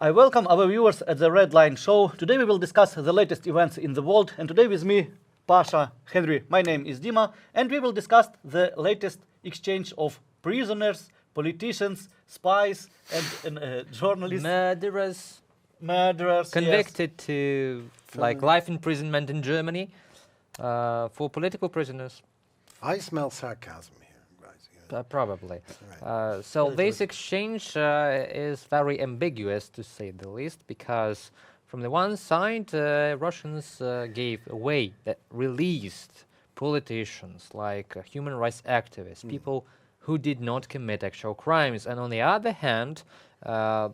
I welcome our viewers at the Red Line Show. Today we will discuss the latest events in the world, and today with me, Pasha, Henry, my name is Dima, and we will discuss the latest exchange of prisoners, politicians, spies, and journalists. Murderers, convicted to life imprisonment in Germany for political prisoners. I smell sarcasm here, guys. Probably. Right. So this exchange is very ambiguous, to say the least, because from the one side, Russians gave away, released politicians like human rights activists, people who did not commit actual crimes, and on the other hand, the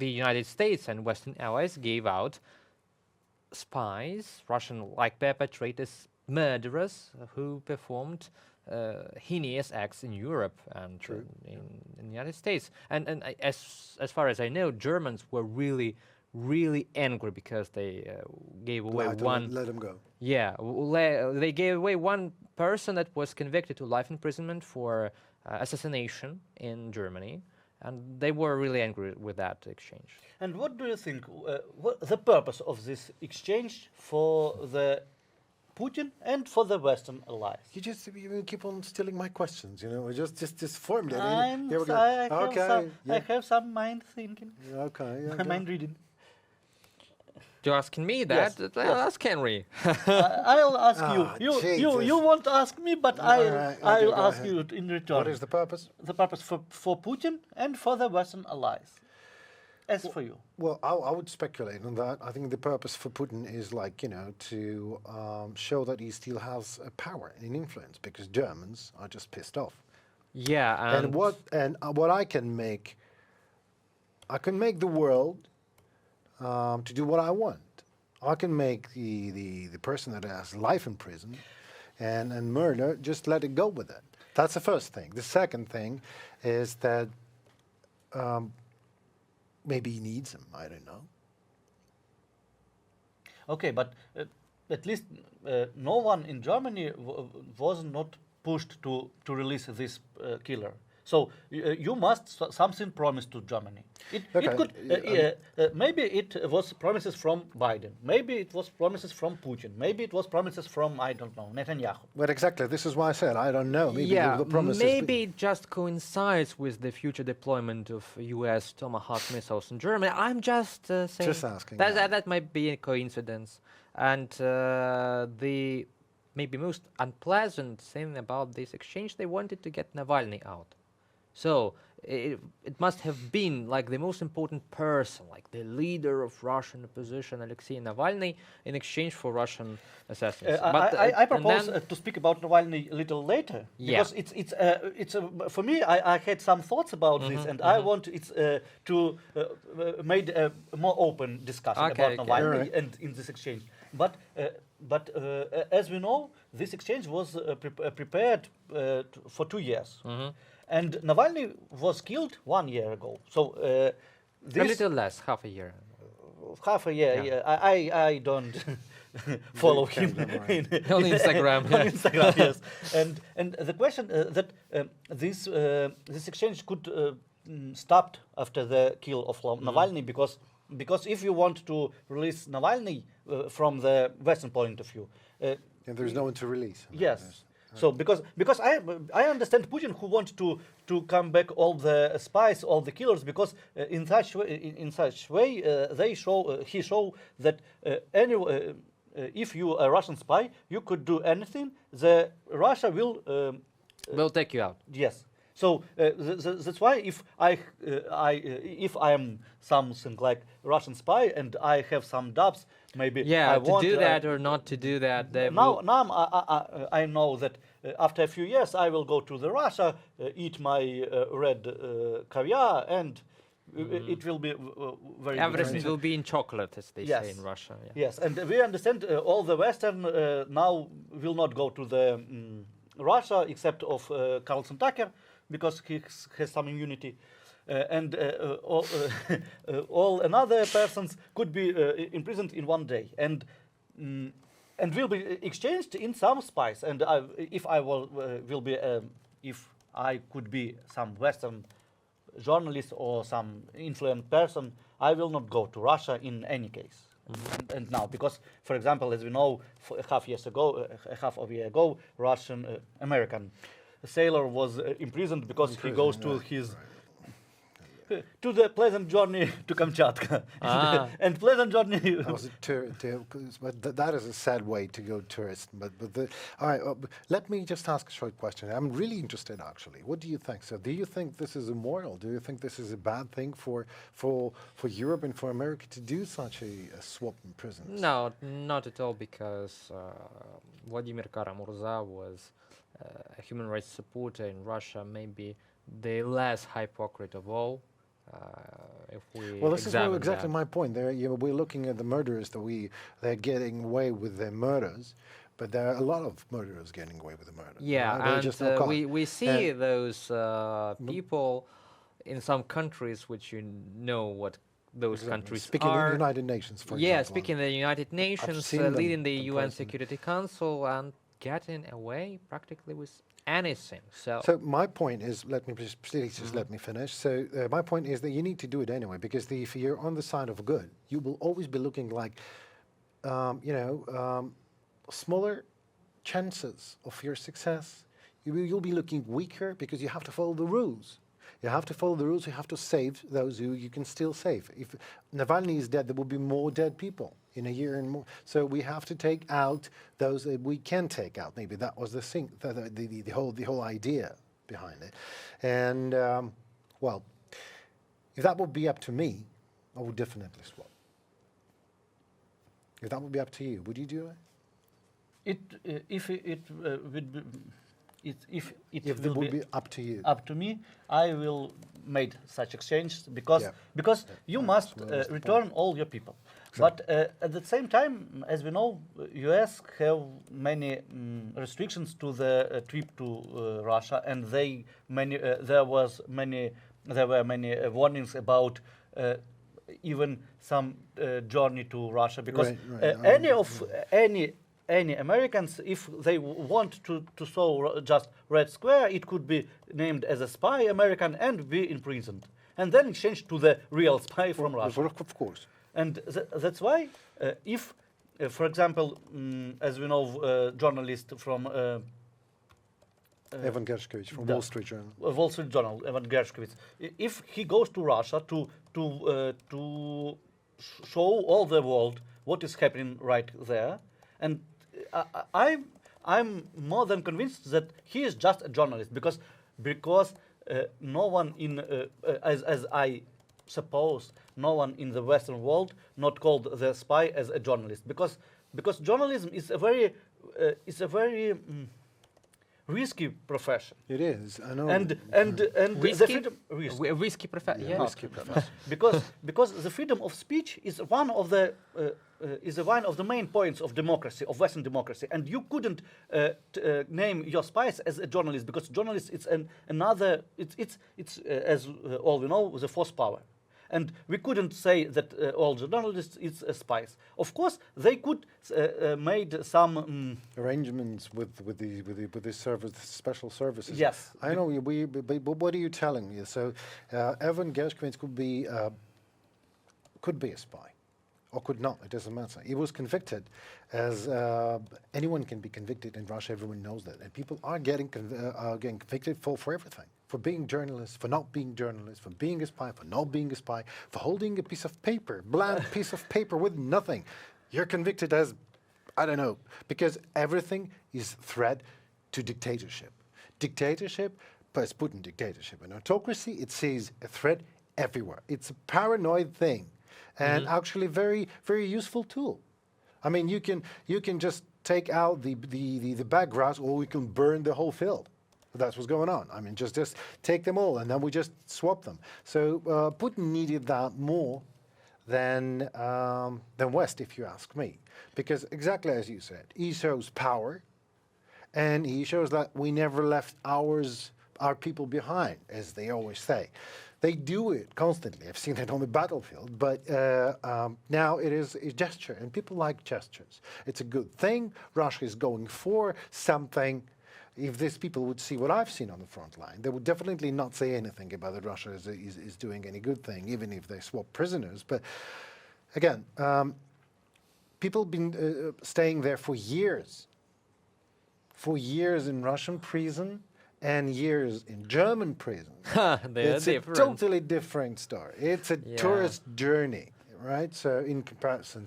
United States and Western allies gave out spies, Russian-like perpetrators, murderers who performed heinous acts in Europe and in the United States. And as far as I know, Germans were really angry because they gave away let them go. Yeah, they gave away one person that was convicted to life imprisonment for assassination in Germany. And they were really angry with that exchange. And what do you think, what the purpose of this exchange for the Putin and for the Western allies? You keep on stealing my questions, just formulate. I have some mind thinking. Okay. Mind reading. You're asking me that? Yes. I'll ask Henry. I'll ask you. You won't ask me, but I'll ask ahead. you in return. What is the purpose? The purpose for Putin and for the Western allies. As for you. Well, I would speculate on that. I think the purpose for Putin is to show that he still has power and influence, because Germans are just pissed off. Yeah, And what I can make the world to do what I want. I can make the person that has life in prison and murder, just let it go with it. That's the first thing. The second thing is that maybe he needs him. I don't know. Okay, but at least no one in Germany was not pushed to release this killer. So you must something promise to Germany. It could maybe it was promises from Biden, maybe it was promises from Putin, maybe it was promises from, I don't know, Netanyahu. But exactly, this is why I said I don't know. Maybe the promises. Maybe it just coincides with the future deployment of U.S. Tomahawk missiles in Germany. I'm just saying. Just asking. That might be a coincidence. And the maybe most unpleasant thing about this exchange, they wanted to get Navalny out. So it must have been like the most important person, like the leader of Russian opposition, Alexei Navalny, in exchange for Russian assassins. I propose to speak about Navalny a little later, because it's for me. I had some thoughts about this, and I want to made a more open discussion about Navalny and in this exchange. But as we know, this exchange was prepared for 2 years. And Navalny was killed 1 year ago. So a little less, half a year. Half a year. Yeah. I don't follow him on Instagram. On Instagram, yes. And the question that this exchange could stop after the kill of Navalny, because if you want to release Navalny from the Western point of view, and there's no one to release. Yes. So because I understand Putin, who wants to come back all the spies, all the killers, because in such way he show that if you are a Russian spy, you could do anything. Russia will take you out. Yes. So that's why if I am something like Russian spy and I have some doubts, maybe I want to do that or not to do that. Now I know that after a few years I will go to the Russia, eat my red caviar, and it will be very. Everything will be in chocolate, as they say in Russia. Yeah. Yes, and we understand all the Western now will not go to the Russia except of Carlson Tucker, because he has some immunity, and all another persons could be imprisoned in 1 day, and will be exchanged in some spies. And if I could be some Western journalist or some influential person, I will not go to Russia in any case. And now, because, for example, as we know, half a year ago, Russian American sailor was imprisoned because he goes to his to the pleasant journey to Kamchatka. And pleasant journey. But that is a sad way to go tourist. All right, let me just ask a short question. I'm really interested, actually. What do you think? So, do you think this is immoral? Do you think this is a bad thing for Europe and for America to do such a swap in prisons? No, not at all, because Vladimir Kara-Murza was a human rights supporter in Russia, maybe the less hypocrite of all. Well, this is exactly my point. We're looking at the murderers they're getting away with their murders, but there are a lot of murderers getting away with the murder. Yeah, right? and we see those people in some countries, which what those countries speaking are. in the United Nations, for example. Yeah, speaking in the United Nations, leading the UN Security Council, and getting away practically with anything. So my point is, let me please let me finish. So my point is that you need to do it anyway, because if you're on the side of good, you will always be looking like, smaller chances of your success. You'll be looking weaker because you have to follow the rules. You have to follow the rules. You have to save those who you can still save. If Navalny is dead, there will be more dead people in a year and more. So we have to take out those that we can take out. Maybe that was the thing, the whole idea behind it. And well, if that would be up to me, I would definitely swap. If that would be up to you, would you do it? If it would be. If it would be up to you, up to me, I will make such exchange because you must return all your people. Exactly. But at the same time, as we know, U.S. have many restrictions to the trip to Russia, and there were many warnings about even some journey to Russia, because any Americans, if they want to show just red square, it could be named as a spy American and be imprisoned, and then exchange to the real spy from Russia. Of course. And that's why, if, for example, as we know, journalist from Evan Gershkovich from Wall Street Journal. Wall Street Journal, Evan Gershkovich, if he goes to Russia to show all the world what is happening right there, and I'm more than convinced that he is just a journalist, because no one in as I suppose no one in the Western world not called the spy as a journalist, because journalism is a very risky profession. It is, I know. And risky? the freedom, risky profession. Yeah. Risky profession. because the freedom of speech is one of the main points of democracy, of Western democracy, and you couldn't name your spies as a journalist, because journalist is it's as all we know, the fourth power. And we couldn't say that all journalists is spies. Of course, they could made some arrangements with the service, special services. Yes, I know. But what are you telling me? So, Evan Gershkovich could be a spy, or could not. It doesn't matter. He was convicted, as anyone can be convicted in Russia. Everyone knows that, and people are getting convicted for everything. For being journalists, for not being journalists, for being a spy, for not being a spy, for holding a piece of paper, blank piece of paper with nothing. You're convicted as, I don't know, because everything is threat to dictatorship. Dictatorship, plus Putin dictatorship. And autocracy, it sees a threat everywhere. It's a paranoid thing, and actually very, very useful tool. I mean, you can just take out the bad grass, or we can burn the whole field. That's what's going on. I mean, just take them all, and then we just swap them. So Putin needed that more than West, if you ask me, because exactly as you said, he shows power, and he shows that we never left our people behind, as they always say. They do it constantly. I've seen it on the battlefield, but now it is a gesture, and people like gestures. It's a good thing. Russia is going for something. if these people would see what I've seen on the front line, they would definitely not say anything about that Russia is doing any good thing, even if they swap prisoners. But again, people have been staying there for years in Russian prison and years in German prison. It's a totally different story. It's a tourist journey, right? So in comparison,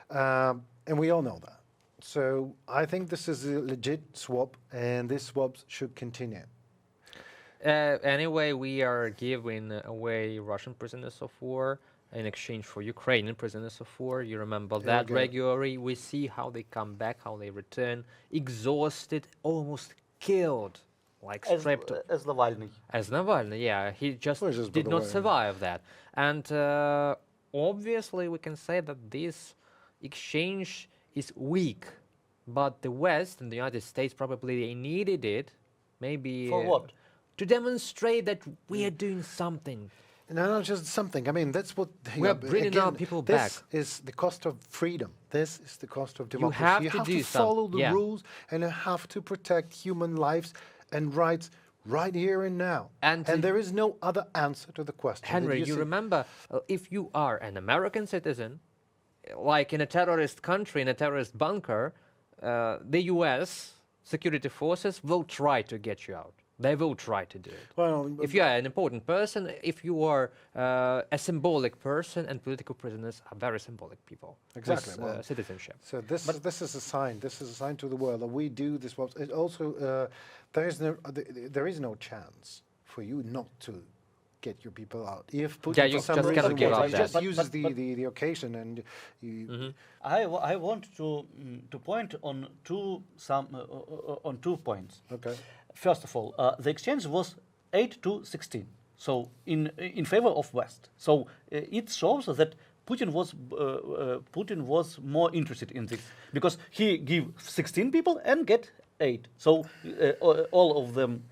and we all know that. So I think this is a legit swap, and this swaps should continue. Anyway, we are giving away Russian prisoners of war in exchange for Ukrainian prisoners of war. You remember that regularly. We see how they come back, how they return, exhausted, almost killed, like stripped. As Navalny. As Navalny, yeah. He just did not survive that. And obviously we can say that this exchange is weak. But the West and the United States probably they needed it. Maybe... For what? To demonstrate that we are doing something. No, not just something. I mean, that's what... We are bringing our people back. This is the cost of freedom. This is the cost of democracy. You have to follow the rules, and you have to protect human lives and rights right here and now. And there is no other answer to the question. Henry, you remember, if you are an American citizen, like in a terrorist country, in a terrorist bunker, the U.S. security forces will try to get you out. They will try to do it. Well, if you are an important person, if you are a symbolic person, and political prisoners are very symbolic people. Exactly. With, citizenship. So this is a sign. This is a sign to the world that we do this. It also there is no chance for you not to get your people out. If Putin for some reason just uses the occasion and you. I want to point on two points. Okay. First of all, the exchange was 8-16, so in favor of West. So it shows that Putin was more interested in this because he gave 16 people and get 8. So all of them,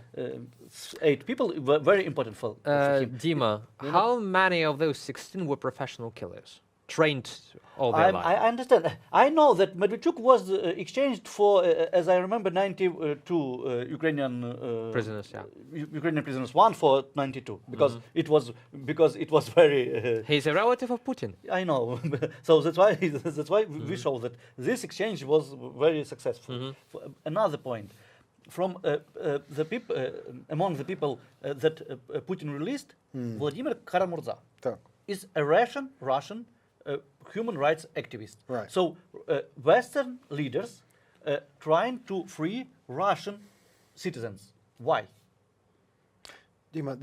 8 people were very important for him. Dima, how many of those 16 were professional killers? Trained all their life. I understand. I know that Medvedchuk was exchanged for, as I remember, 92 Ukrainian prisoners. Yeah, Ukrainian prisoners. One for 92 because it was very. He's a relative of Putin. I know, so that's why we show that this exchange was very successful. Another point. From the people, among the people that Putin released, Vladimir Kara-Murza is a Russian human rights activist. Right. So Western leaders trying to free Russian citizens. Why? Dima,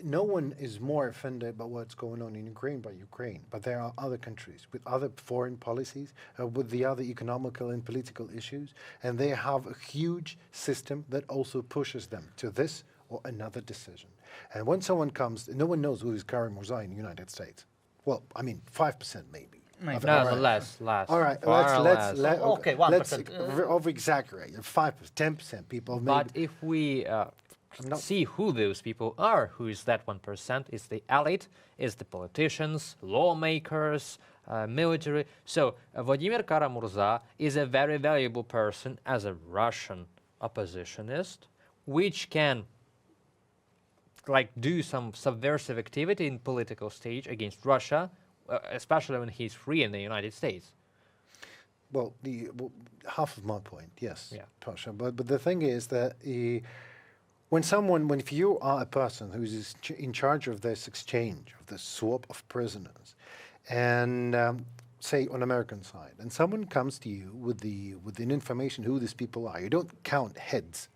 no one is more offended by what's going on in Ukraine by Ukraine, but there are other countries with other foreign policies, with the other economical and political issues, and they have a huge system that also pushes them to this or another decision. And when someone comes, no one knows who is Kara-Murza in the United States. Well, I mean, 5% maybe. No, less. All right, okay, 1%. Let's over-exaggerate. 5%, 10% people. But if we see who those people are, who is that 1%? Is the elite? Is the politicians, lawmakers, military? So Vladimir Kara-Murza is a very valuable person as a Russian oppositionist, which can do some subversive activity in political stage against Russia, especially when he's free in the United States. Well, half of my point, yes, yeah. Pasha. But the thing is that if you are a person who is in charge of this exchange, of the swap of prisoners, and say on American side, and someone comes to you with the information who these people are, you don't count heads.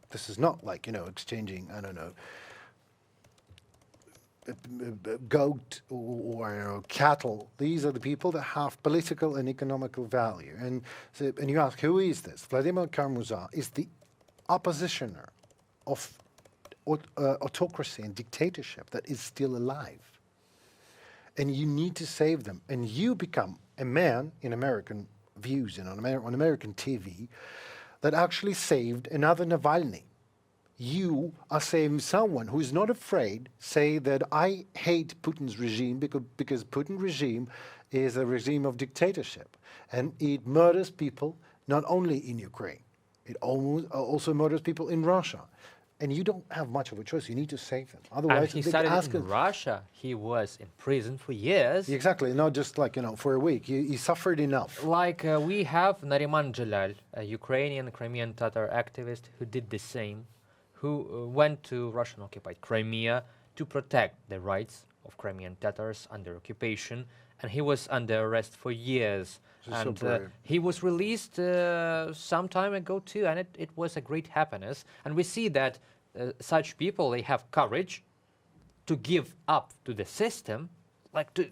This is not like exchanging, I don't know, goat or cattle. These are the people that have political and economical value. And you ask, who is this? Vladimir Kara-Murza is the oppositioner of autocracy and dictatorship that is still alive. And you need to save them. And you become a man in American views and on American TV that actually saved another Navalny. You are saving someone who is not afraid say that I hate Putin's regime because Putin's regime is a regime of dictatorship and it murders people not only in Ukraine. It also murders people in Russia. And you don't have much of a choice. You need to save them. Otherwise, And he started in Russia. He was in prison for years. Exactly, not just like, for a week. He suffered enough. Like we have Nariman Jalal, a Ukrainian Crimean Tatar activist who did the same, who went to Russian-occupied Crimea to protect the rights of Crimean Tatars under occupation, and he was under arrest for years. And he was released some time ago too, and it was a great happiness. And we see that such people, they have courage to give up to the system, like to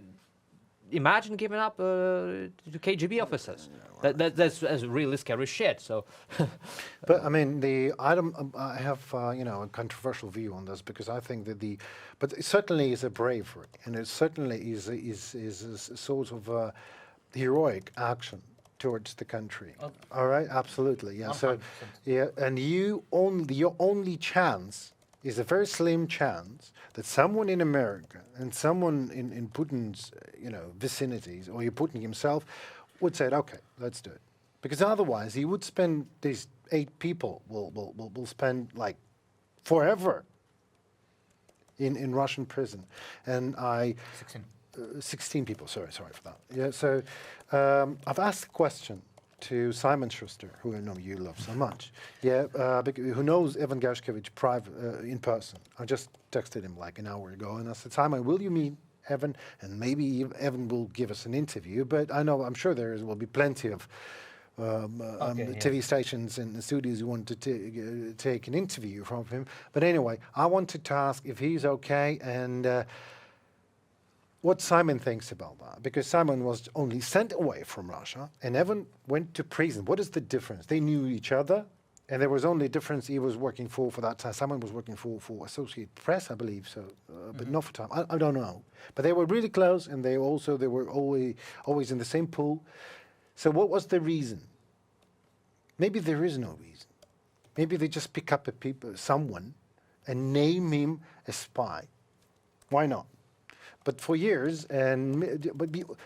imagine giving up to KGB officers. That's really scary shit. So, but I mean, I have a controversial view on this, because I think that but it certainly is a bravery, and it certainly is a sort of a heroic action towards the country. Okay. All right, absolutely, yeah. 100%. So, yeah, and your only chance is a very slim chance that someone in America and someone in Putin's vicinities, or Putin himself, would say, okay, let's do it, because otherwise he would spend these 8 people will spend like forever in Russian prison, and 16 people. Sorry for that. Yeah. So I've asked a question to Simon Schuster, who I know you love so much. Yeah. Who knows Evan Gershkovich in person. I just texted him like an hour ago, and I said, Simon, will you meet Evan? And maybe Evan will give us an interview. But I'm sure will be plenty of TV stations and studios who want to take an interview from him. But anyway, I wanted to ask if he's okay, and what Simon thinks about that, because Simon was only sent away from Russia and Evan went to prison. What is the difference? They knew each other, and there was only a difference. He was working for that time. Simon was working for Associated Press, I believe, so, but not for time. I don't know. But they were really close, and they were always in the same pool. So what was the reason? Maybe there is no reason. Maybe they just pick up someone and name him a spy. Why not? But for years,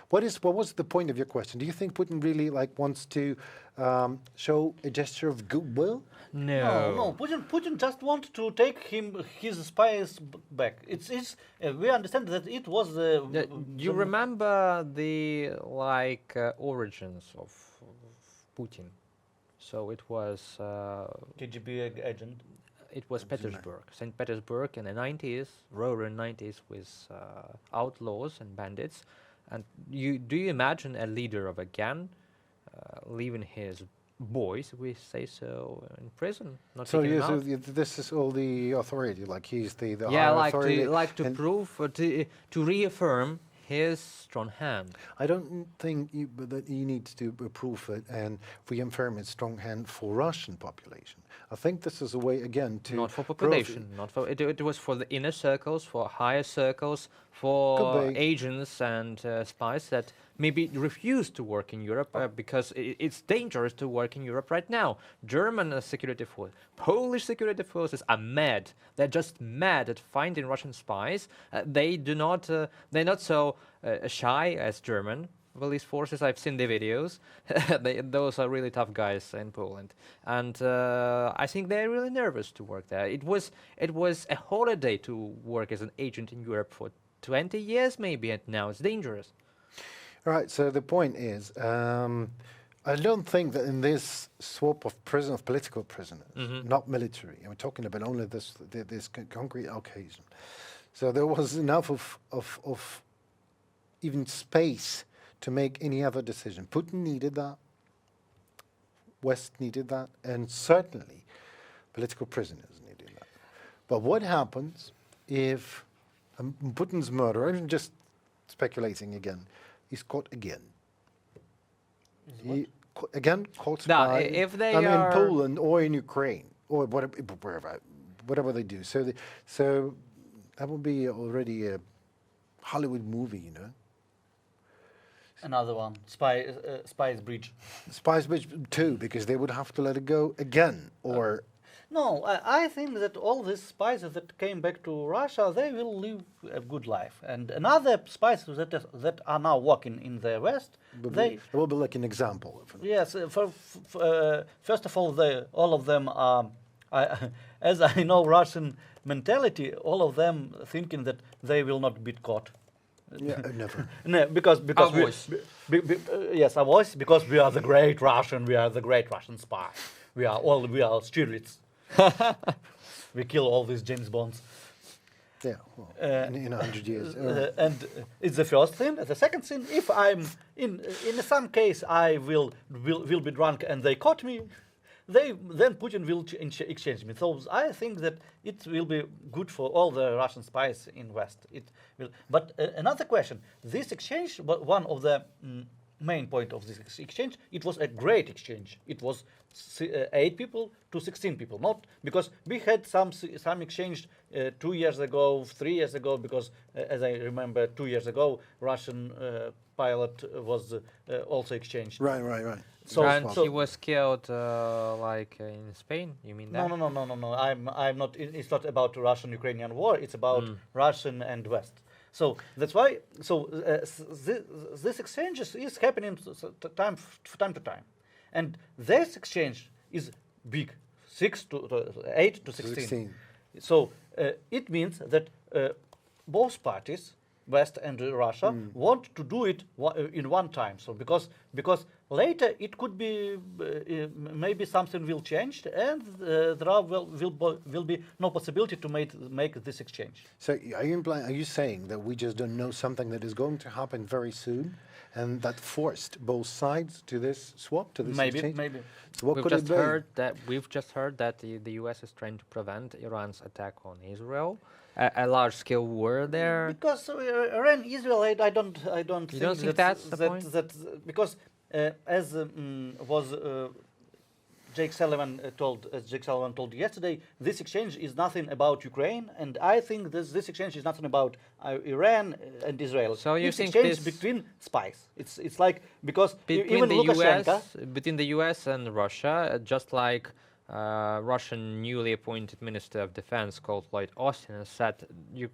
what was the point of your question? Do you think Putin really wants to show a gesture of goodwill? No. Putin just wants to take his spies back. We understand that it was. You remember the origins of Putin? So it was KGB agent. It was Petersburg, St. Petersburg in the 90s, roaring 90s, with outlaws and bandits. And do you imagine a leader of a gang leaving his boys, we say so, in prison? Not so this is all the authority, he's the high authority. to prove, to reaffirm his strong hand. I don't think that he needs to prove it and reaffirm his strong hand for Russian population. I think this is a way, again, to... Not for population. Not for it was for the inner circles, for higher circles, for agents and spies that maybe refuse to work in Europe because it's dangerous to work in Europe right now. German security forces, Polish security forces are mad. They're just mad at finding Russian spies. They're not so shy as German police forces. I've seen the videos. Those are really tough guys in Poland, and I think they're really nervous to work there. It was a holiday to work as an agent in Europe for 20 years maybe, and now it's dangerous. All right, so the point is, I don't think that in this swap of political prisoners, not military, and we're talking about only this concrete occasion, so there was enough of even space to make any other decision. Putin needed that, West needed that, and certainly political prisoners needed that. But what happens if Putin's murderer, I'm just speculating again, is caught again? Caught by, if they in Poland or in Ukraine or whatever they do. So that would be already a Hollywood movie, Another one, Spies Bridge. Spies Bridge 2, because they would have to let it go again, or... No, I think that all these spies that came back to Russia, they will live a good life. And another spies that are now working in the West, It will be like an example. Yes, first of all, all of them are, as I know Russian mentality, all of them thinking that they will not be caught. Yeah, never. No, because voice. Yes, our voice, because we are the great Russian, we are the great Russian spy. We are Stirlitz. We kill all these James Bonds. Yeah, well, in 100 years. And it's the first thing. The second thing, if I'm in some case I will be drunk and they caught me, then Putin will exchange me. So I think that it will be good for all the Russian spies in West. It will. But another question: this exchange, one of the main point of this exchange, it was a great exchange. It was 8 people to 16 people. Not because we had some exchange 2 years ago, 3 years ago. Because as I remember, 2 years ago, Russian pilot was also exchanged. Right. So he was killed like in Spain. You mean that? No. I'm not. It's not about Russian-Ukrainian war. It's about Russian and West. So that's why. So this exchange is happening time to time, and this exchange is big, 8 to 16. So it means that both parties, West and Russia, want to do it in one time. So because later it could be maybe something will change, and there will be no possibility to make this exchange. So are you saying that we just don't know something that is going to happen very soon, and that forced both sides to this swap, to this exchange? Maybe. So what we've could just it be? we've just heard that the U.S. is trying to prevent Iran's attack on Israel, a large-scale war there. Because Iran, Israel, I don't You don't think that's the point? Because as was Jake Sullivan told yesterday, this exchange is nothing about Ukraine, and I think this exchange is nothing about Iran and Israel. So you it's think exchange between spies. It's like because between even between the U.S. and Russia, just like Russian newly appointed Minister of Defense called Lloyd Austin has said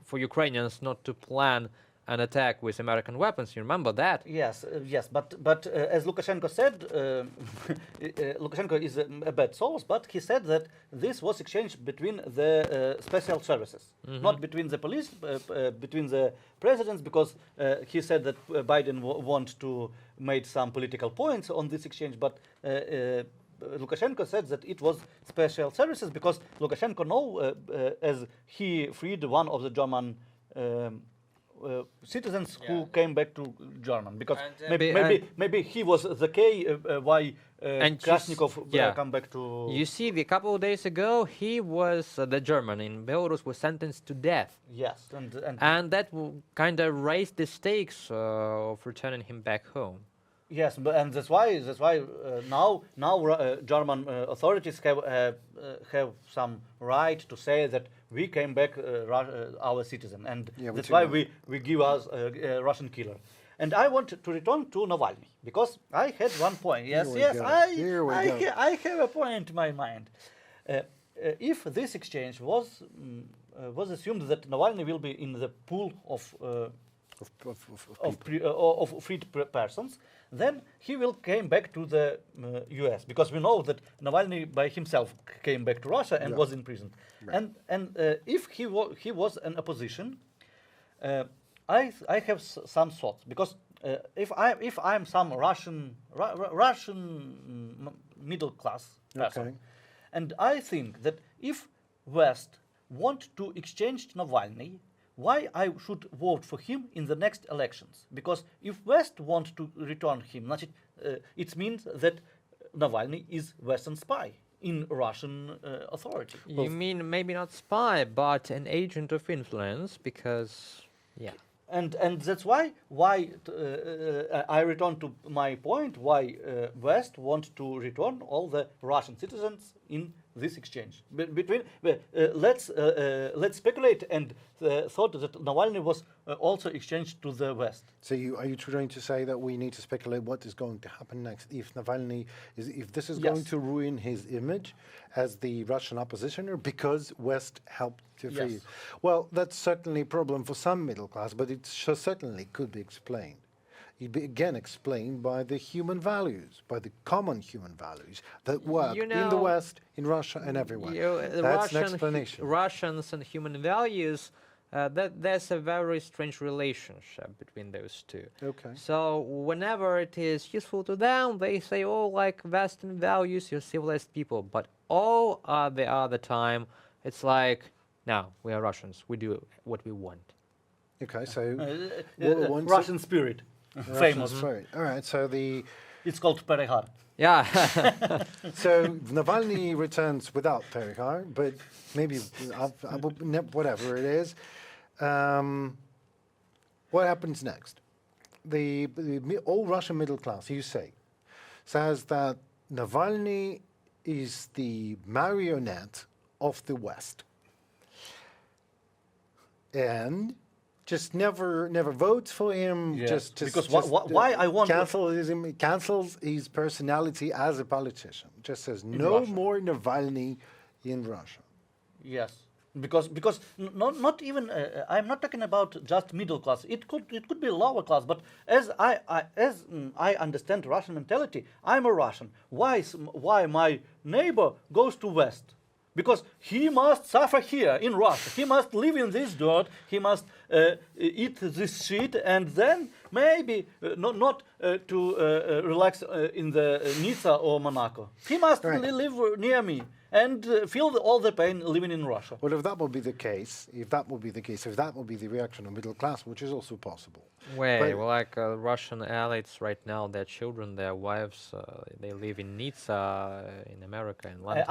for Ukrainians not to plan an attack with American weapons. You remember that? Yes, but as Lukashenko said, Lukashenko is a bad source, but he said that this was exchanged between the special services, not between the police, between the presidents, because he said that Biden want to make some political points on this exchange, but Lukashenko said that it was special services because Lukashenko know as he freed one of the German citizens who came back to German, because maybe he was the key why Krasnikov come back to. You see, a couple of days ago, he was the German in Belarus was sentenced to death. Yes, and that kind of raised the stakes of returning him back home. Yes, and that's why now German authorities have some right to say that we came back our citizen, and that's why we give us a Russian killer. And I want to return to Navalny because I had one point. Yes, I have a point in my mind. If this exchange was assumed that Navalny will be in the pool of freed persons, then he will came back to the U.S. because we know that Navalny by himself came back to Russia and was in prison. Right. And if he was an opposition, I have some thoughts because if I'm some Russian middle class person, and I think that if West want to exchange Navalny, why I should vote for him in the next elections? Because if West want to return him, it means that Navalny is Western spy in Russian authority. You mean maybe not spy, but an agent of influence? Because and that's why I return to my point. Why West want to return all the Russian citizens in this exchange between. Let's speculate and thought that Navalny was also exchanged to the West. So are you trying to say that we need to speculate what is going to happen next if Navalny if this is going to ruin his image as the Russian oppositioner because West helped to free? Yes. Well, that's certainly a problem for some middle class, but it certainly could be explained. It'd be again explained by the human values, by the common human values that work in the West, in Russia, and everywhere. That's an explanation. Russians and human values, there's a very strange relationship between those two. Okay. So whenever it is useful to them, they say, oh, like Western values, you're civilized people. But all the other time, it's like, no, we are Russians. We do what we want. Okay, so Russian spirit. Famous. Spirit. All right, so it's called Perehar. Yeah. So Navalny returns without Perehar, but maybe whatever it is. What happens next? The all Russian middle class, you say, says that Navalny is the marionette of the West, and just never votes for him. Yes. Because why I want cancels his personality as a politician. Just says no more Navalny in Russia. Yes, because not even I'm not talking about just middle class. It could be lower class. But as I understand Russian mentality, I'm a Russian. Why my neighbor goes to West? Because he must suffer here in Russia. He must live in this dirt. He must eat this shit, and then maybe not to relax in the Nizza or Monaco. He must live near me and feel all the pain living in Russia. Well, if that would be the case, if that would be the reaction of middle class, which is also possible. Like Russian elites right now, their children, their wives, they live in Nizza, in America, in London.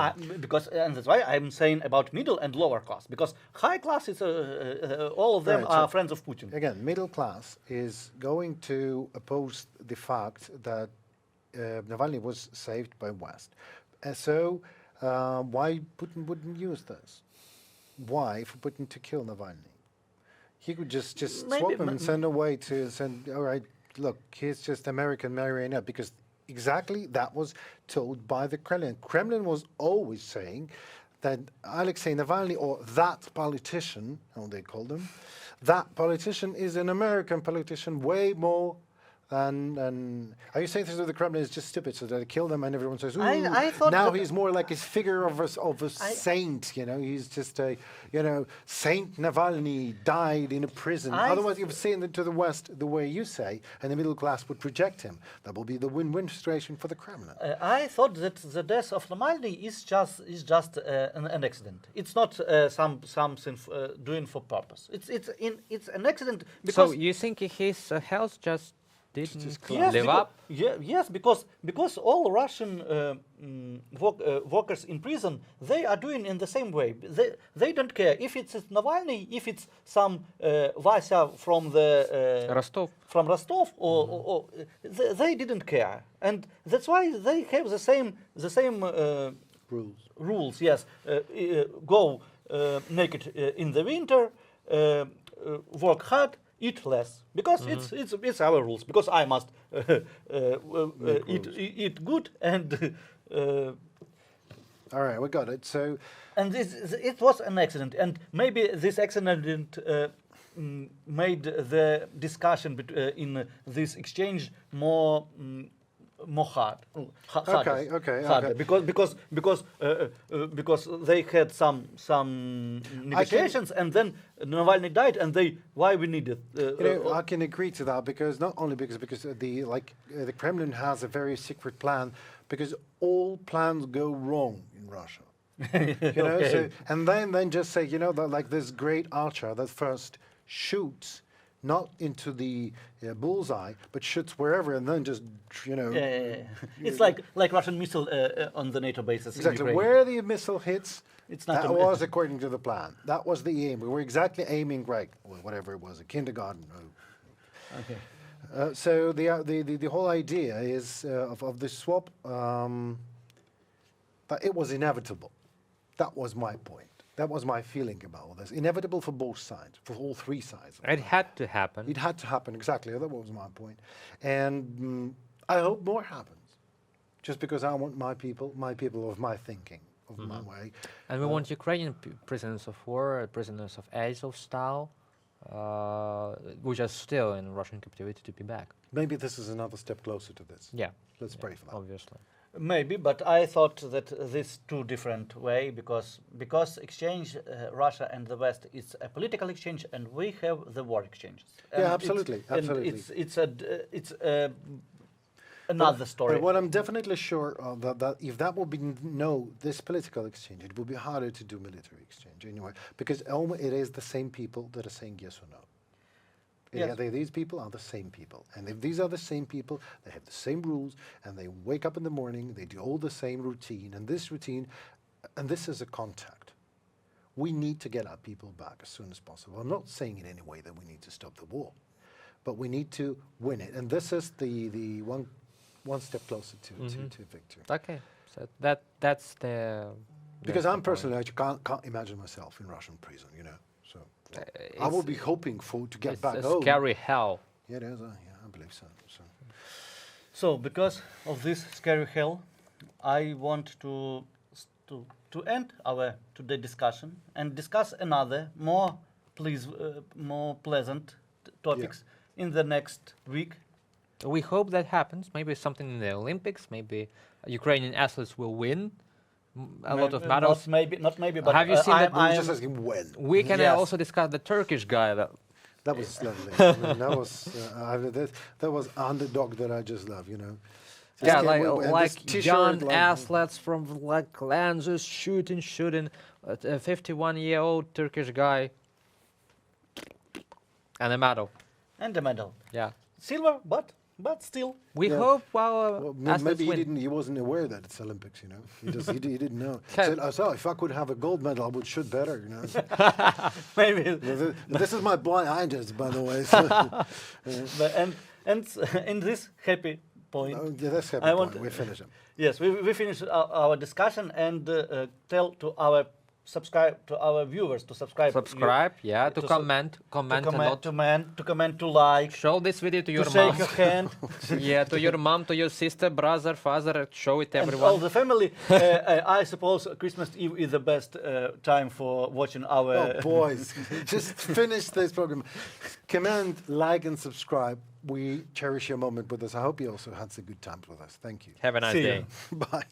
And that's why I'm saying about middle and lower class, because high class is all of them are friends of Putin. Again, middle class is going to oppose the fact that Navalny was saved by West. So why Putin wouldn't use this? Why for Putin to kill Navalny? He could just swap him and send away all right, look, he's just American marionette, because exactly that was told by the Kremlin. Kremlin was always saying that Alexei Navalny, or that politician, how they called him, that politician is an American politician way more than. Are you saying this to the Kremlin is just stupid, so they kill them and everyone says, ooh, I thought now he's more like his figure of a saint, he's just a, Saint Navalny died in a prison. Otherwise, you've seen it to the West the way you say, and the middle class would reject him. That will be the win-win situation for the Kremlin. I thought that the death of Navalny is just an accident. It's not something doing for purpose. It's an accident because. So you think his health just didn't yes, live up? Yes, because all Russian workers in prison, they are doing in the same way. They don't care if it's Navalny, if it's some Vasya from the Rostov, or they didn't care, and that's why they have the same rules. Yes, go naked in the winter, work hard. Eat less, because it's our rules. Because I must eat good and. All right, we got it. So. And it was an accident, and maybe this accident made the discussion in this exchange more hard. Okay. Because they had some negotiations, and then Navalny died, and why we need it? I can agree to that, because not only because the Kremlin has a very secret plan, because all plans go wrong in Russia. Okay. So, and then just say, that like this great archer that first shoots not into the bullseye, but shoots wherever, and then just, It's like Russian missile on the NATO bases. Exactly. Where the missile hits, it's not that was according to the plan. That was the aim. We were exactly aiming right, whatever it was, a kindergarten. Okay. So the whole idea is of the swap, that it was inevitable. That was my point. That was my feeling about all this. Inevitable for both sides, for all three sides. It had to happen. It had to happen, exactly. That was my point. And I hope more happens. Just because I want my people of my thinking, of my way. And we want Ukrainian prisoners of war, prisoners of Azovstal, which are still in Russian captivity, to be back. Maybe this is another step closer to this. Yeah. Let's pray for that. Obviously. Maybe, but I thought that this two different way because exchange Russia and the West is a political exchange and we have the war exchanges. And Yeah, absolutely, absolutely. It's another story. But what I'm definitely sure of that if that would be this political exchange, it would be harder to do military exchange anyway, because it is the same people that are saying yes or no. Yes. These people are the same people. And if these are the same people, they have the same rules, and they wake up in the morning, they do all the same routine, and this is a contact. We need to get our people back as soon as possible. I'm not saying in any way that we need to stop the war, but we need to win it. And this is the one step closer to victory. Okay, so that's the... Because I'm personally, I can't imagine myself in Russian prison, you know. So I will be hoping to get back home. It's a scary hell. Yeah, it is. Yeah, I believe so. So because of this scary hell, I want to end our today discussion and discuss another more pleasant topics in the next week. We hope that happens. Maybe something in the Olympics. Maybe Ukrainian athletes will win a lot of medals. Not maybe, but have you seen that? I'm just asking when. We can also discuss the Turkish guy. That was lovely. I mean, that was underdog that I just love. You know. Yeah, like young athletes from like lenses shooting. A 51-year-old Turkish guy. And a medal. Yeah. Silver, but still. We hope maybe he wasn't aware that it's Olympics, you know. He didn't know. Said, so if I could have a gold medal, I would shoot better, you know. Maybe. This is my blind eye just, by the way. So. And in this happy point, that's happy point. We finish it. Yes, we finish our discussion and tell to our viewers to subscribe. Yeah, to comment a lot. To comment, to like. Show this video to your mom. To shake your hand. Yeah, to your mom, to your sister, brother, father. Show it everyone. And all the family. I suppose Christmas Eve is the best time for watching our. Oh boys, just finish this program. Comment, like, and subscribe. We cherish your moment with us. I hope you also had some good times with us. Thank you. Have a nice day. Bye.